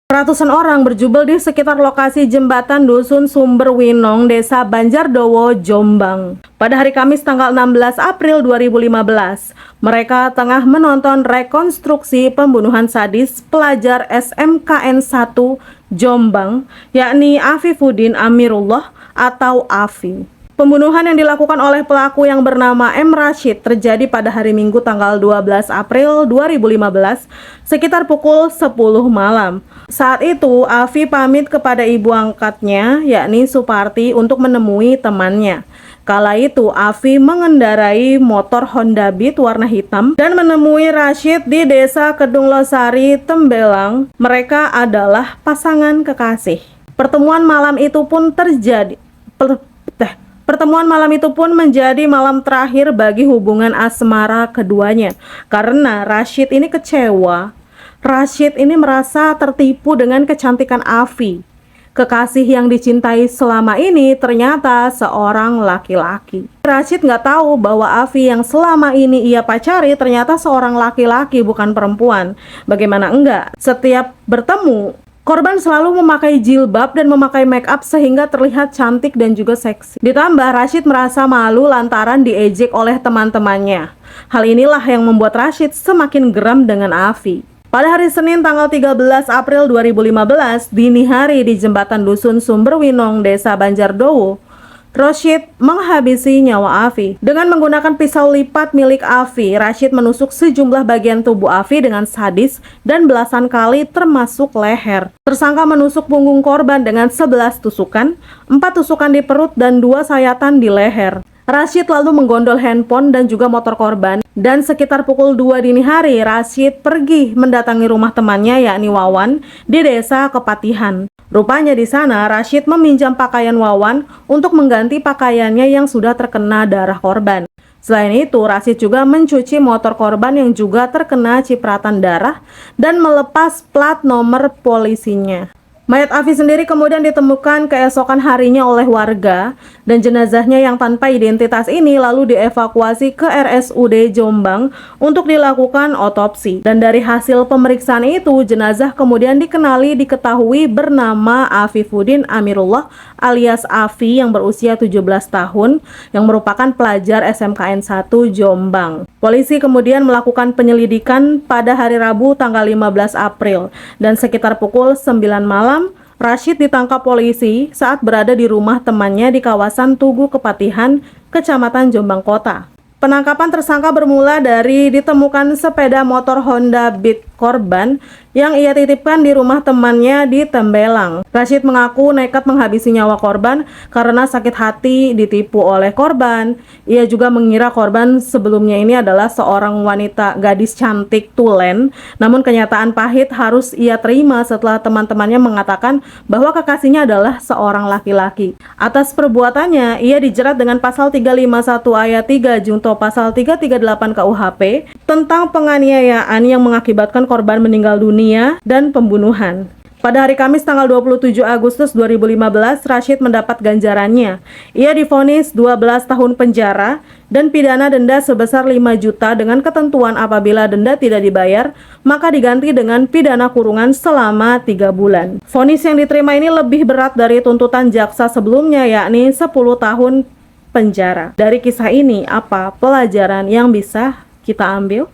Ratusan orang berjubel di sekitar lokasi jembatan Dusun Sumberwinong, Desa Banjardowo, Jombang. Pada hari Kamis tanggal 16 April 2015, mereka tengah menonton rekonstruksi pembunuhan sadis pelajar SMKN 1 Jombang, yakni Afifuddin Amirullah atau Afi. Pembunuhan yang dilakukan oleh pelaku yang bernama M. Rashid terjadi pada hari Minggu tanggal 12 April 2015 sekitar pukul 10 malam. Saat itu, Afi pamit kepada ibu angkatnya, yakni Suparti, untuk menemui temannya. Kala itu, Afi mengendarai motor Honda Beat warna hitam dan menemui Rashid di Desa Kedung Losari, Tembelang. Mereka adalah pasangan kekasih. Pertemuan malam itu pun menjadi malam terakhir bagi hubungan asmara keduanya. Karena Rashid ini kecewa. Rashid ini merasa tertipu dengan kecantikan Afi. Kekasih yang dicintai selama ini ternyata seorang laki-laki. Rashid nggak tahu bahwa Afi yang selama ini ia pacari ternyata seorang laki-laki, bukan perempuan. Bagaimana enggak? Setiap bertemu, korban selalu memakai jilbab dan memakai make up sehingga terlihat cantik dan juga seksi. Ditambah Rashid merasa malu lantaran diejek oleh teman-temannya. Hal inilah yang membuat Rashid semakin geram dengan Afi. Pada hari Senin tanggal 13 April 2015, dini hari di jembatan Dusun Sumberwinong, Desa Banjardowo, Rashid menghabisi nyawa Afi. Dengan menggunakan pisau lipat milik Afi, Rashid menusuk sejumlah bagian tubuh Afi dengan sadis dan belasan kali termasuk leher. Tersangka menusuk punggung korban dengan 11 tusukan, 4 tusukan di perut dan 2 sayatan di leher. Rashid lalu menggondol handphone dan juga motor korban, dan sekitar pukul 2 dini hari Rashid pergi mendatangi rumah temannya yakni Wawan di Desa Kepatihan. Rupanya di sana Rashid meminjam pakaian Wawan untuk mengganti pakaiannya yang sudah terkena darah korban. Selain itu, Rashid juga mencuci motor korban yang juga terkena cipratan darah dan melepas plat nomor polisinya. Mayat Afi sendiri kemudian ditemukan keesokan harinya oleh warga, dan jenazahnya yang tanpa identitas ini lalu dievakuasi ke RSUD Jombang untuk dilakukan otopsi. Dan dari hasil pemeriksaan itu, jenazah kemudian diketahui bernama Afifuddin Amirullah alias Afi yang berusia 17 tahun yang merupakan pelajar SMKN 1 Jombang. Polisi kemudian melakukan penyelidikan pada hari Rabu tanggal 15 April dan sekitar pukul 9 malam Rashid ditangkap polisi saat berada di rumah temannya di kawasan Tugu Kepatihan, Kecamatan Jombang Kota. Penangkapan tersangka bermula dari ditemukan sepeda motor Honda Beat korban yang ia titipkan di rumah temannya di Tembelang. Rashid mengaku nekat menghabisi nyawa korban karena sakit hati ditipu oleh korban. Ia juga mengira korban sebelumnya ini adalah seorang wanita gadis cantik tulen, namun kenyataan pahit harus ia terima setelah teman-temannya mengatakan bahwa kekasihnya adalah seorang laki-laki. Atas perbuatannya, ia dijerat dengan pasal 351 ayat 3 junto pasal 338 KUHP tentang penganiayaan yang mengakibatkan korban meninggal dunia dan pembunuhan. Pada hari Kamis tanggal 27 Agustus 2015, Rashid mendapat ganjarannya. Ia divonis 12 tahun penjara dan pidana denda sebesar 5 juta dengan ketentuan apabila denda tidak dibayar, maka diganti dengan pidana kurungan selama 3 bulan. Vonis yang diterima ini lebih berat dari tuntutan jaksa sebelumnya, yakni 10 tahun penjara. Dari kisah ini, apa pelajaran yang bisa kita ambil?